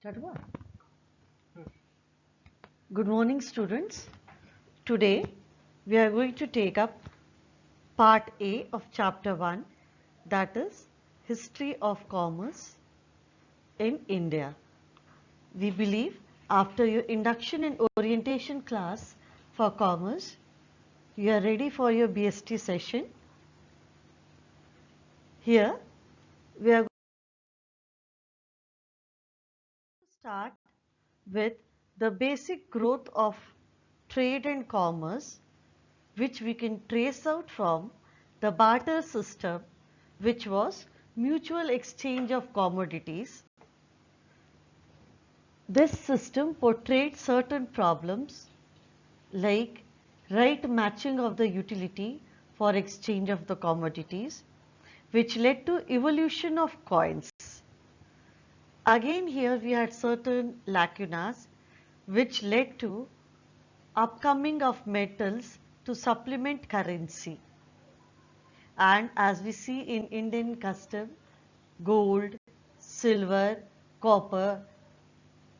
Chadwa. Good morning, students. Today we are going to take up part A of chapter 1, that is History of Commerce in India. We believe after your induction and orientation class for commerce, you are ready for your BST session. Here we are going to start with the basic growth of trade and commerce, which we can trace out from the barter system, which was mutual exchange of commodities. This system portrayed certain problems like right matching of the utility for exchange of the commodities, which led to evolution of coins. Again, here we had certain lacunas which led to upcoming of metals to supplement currency. And as we see in Indian custom, gold, silver, copper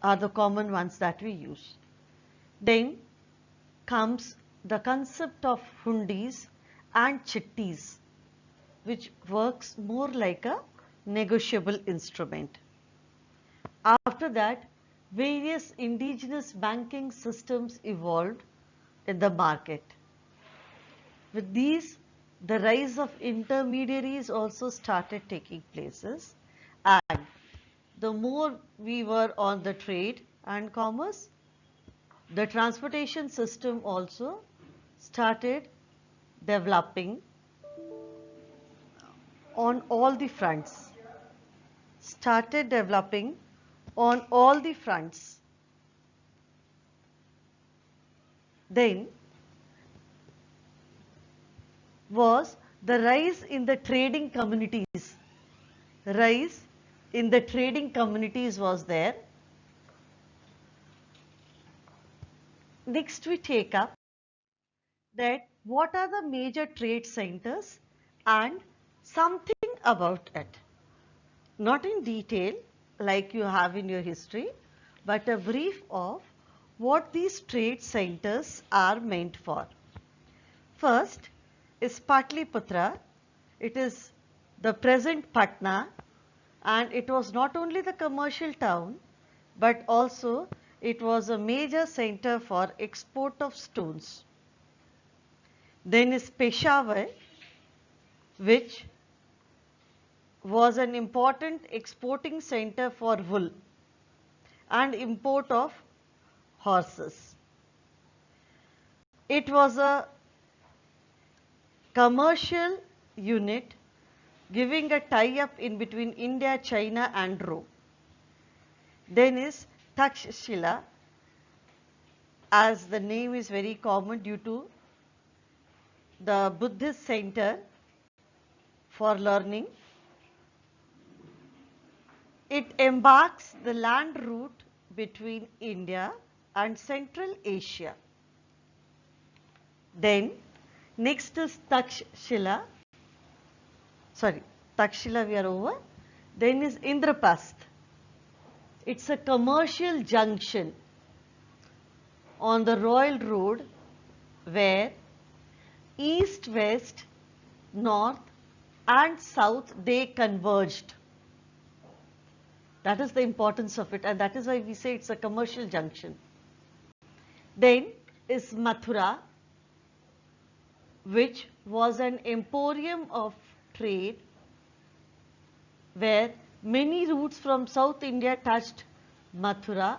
are the common ones that we use. Then comes the concept of hundis and chittis, which works more like a negotiable instrument. After that, various indigenous banking systems evolved in the market. With these, the rise of intermediaries also started taking places, and the more we were on the trade and commerce, the transportation system also started developing on all the fronts. Then was the rise in the trading communities. Rise in the trading communities was there. Next we take up that what are the major trade centers and something about it. Not in detail like you have in your history, but a brief of what these trade centers are meant for. First is Patliputra. It is the present Patna, and it was not only the commercial town, but also it was a major center for export of stones. Then is Peshawar, which was an important exporting center for wool and import of horses. It was a commercial unit giving a tie-up in between India, China and Rome. Then is Takshashila, as the name is very common due to the Buddhist center for learning. It embarks the land route between India and Central Asia. Then next is Takshashila. Takshila we are over. Then is Indrapast. It's a commercial junction on the Royal Road where east, west, north and south they converged. That is the importance of it, and that is why we say it's a commercial junction. Then is Mathura, which was an emporium of trade where many routes from South India touched Mathura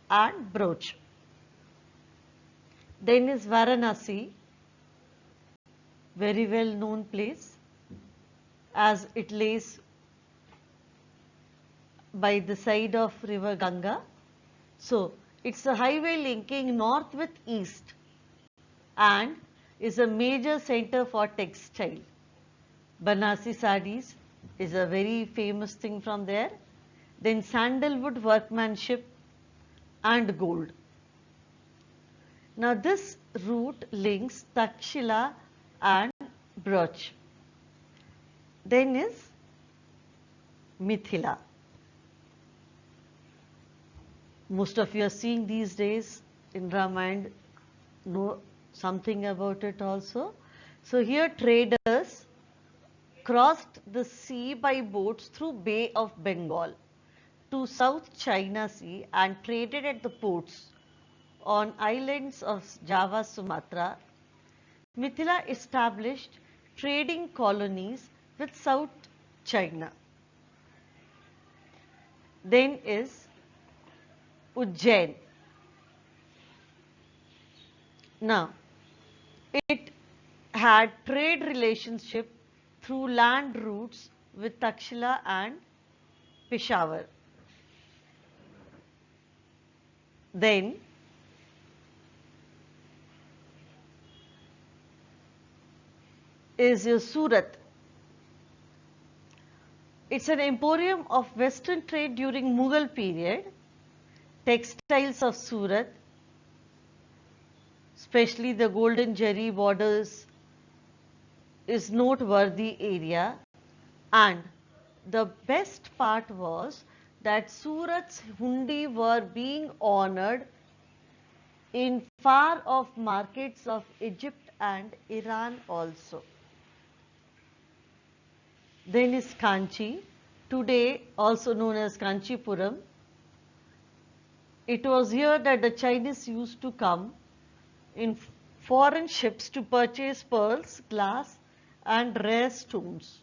and Broach. Then is Varanasi, very well known place as it lays by the side of river Ganga. So it's a highway linking north with east and is a major center for textile. Banasi sarees is a very famous thing from there. Then sandalwood workmanship and gold. Now this route links Takshila and Broach. Then is Mithila. most of you are seeing these days in Ramayana, know something about it also. So here traders crossed the sea by boats through Bay of Bengal to South China Sea and traded at the ports on islands of Java, Sumatra. Mithila established trading colonies with South China. Then is Ujjain. Now, it had trade relationship through land routes with Takshila and Peshawar. Then is your Surat. It's an emporium of western trade during Mughal period. Textiles of Surat, especially the golden jerry borders, is noteworthy area, and the best part was that Surat's hundi were being honored in far off markets of Egypt and Iran also. Then is Kanchi, today also known as Kanchipuram. It was here that the Chinese used to come in foreign ships to purchase pearls, glass and rare stones,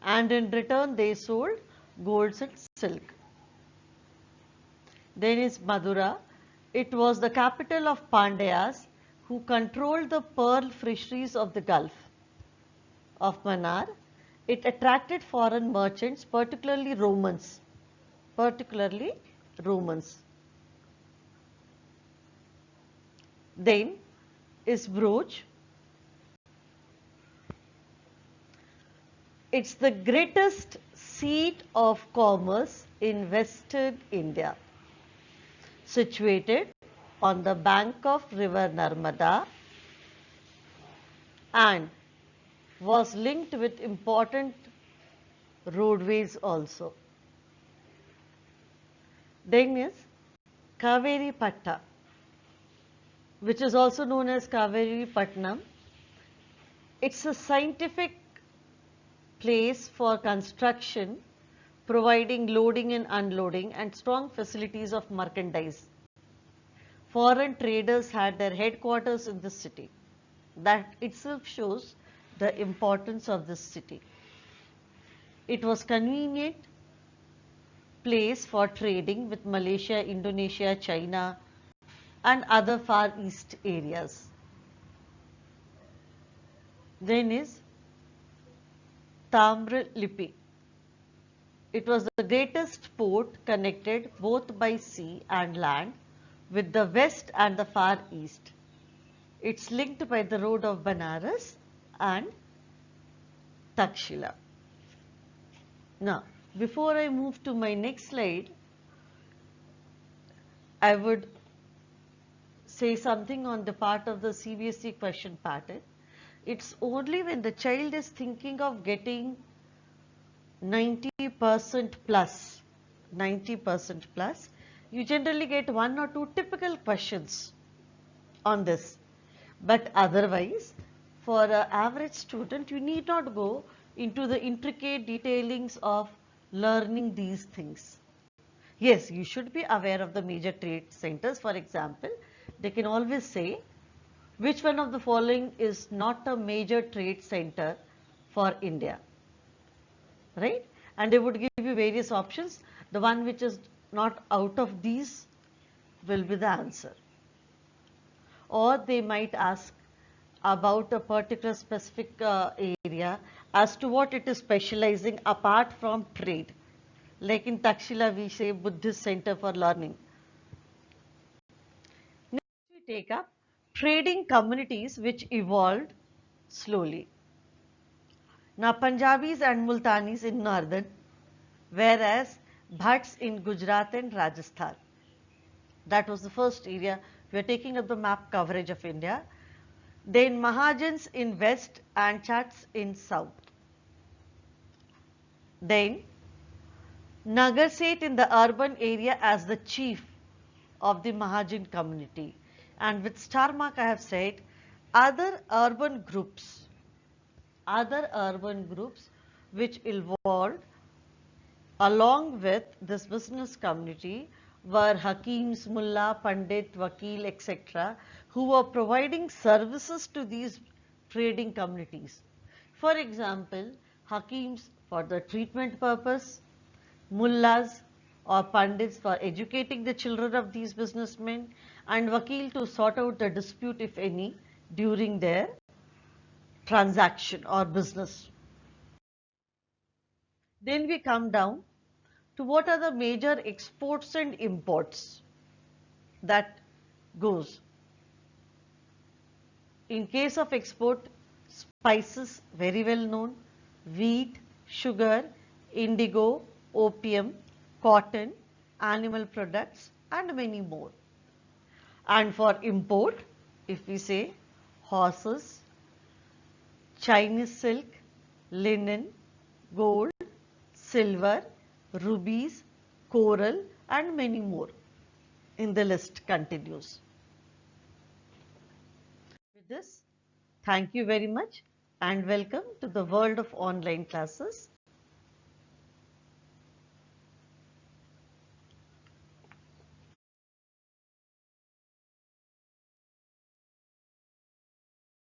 and in return they sold golds and silk. Then is Madura. It was the capital of Pandyas, who controlled the pearl fisheries of the Gulf of Mannar. It attracted foreign merchants, particularly Romans. Then is Bhuj. It's the greatest seat of commerce in Western India, situated on the bank of river Narmada and was linked with important roadways also. Then is Kaveri Patta, which is also known as Kaveri Patnam. It's a scientific place for construction, providing loading and unloading and strong facilities of merchandise. Foreign traders had their headquarters in this city. That itself shows the importance of this city. It was convenient place for trading with Malaysia, Indonesia, China and other Far East areas. Then is Tamralipi. It was the greatest port connected both by sea and land with the west and the far east. It's linked by the road of Banaras and Takshila. Now, before I move to my next slide, I would say something on the part of the CBSE question pattern. It's only when the child is thinking of getting 90% plus, you generally get one or two typical questions on this. But otherwise, for an average student, you need not go into the intricate detailings of learning these things. Yes, you should be aware of the major trade centers. For example, they can always say which one of the following is not a major trade center for India, right? And they would give you various options. The one which is not out of these will be the answer. Or they might ask about a particular specific area as to what it is specializing apart from trade. Like in Takshila we say Buddhist Center for Learning. Next we take up trading communities which evolved slowly. Now Punjabis and Multanis in northern, whereas Bhatts in Gujarat and Rajasthan. That was the first area. We are taking up the map coverage of India. Then Mahajans in west and Chats in south. Then Nagar Seth in the urban area as the chief of the Mahajan community. And with star mark I have said other urban groups which evolved along with this business community were Hakims, Mullah, Pandit, Vakil, etc., who were providing services to these trading communities. For example, Hakims for the treatment purpose, Mullahs or Pandits for educating the children of these businessmen, and Vakil to sort out the dispute, if any, during their transaction or business. Then we come down to what are the major exports and imports that goes. In case of export, spices very well known, wheat, sugar, indigo, opium, cotton, animal products and many more. And for import, if we say horses, Chinese silk, linen, gold, silver, rubies, coral and many more. In the list continues. With this, thank you very much and welcome to the world of online classes.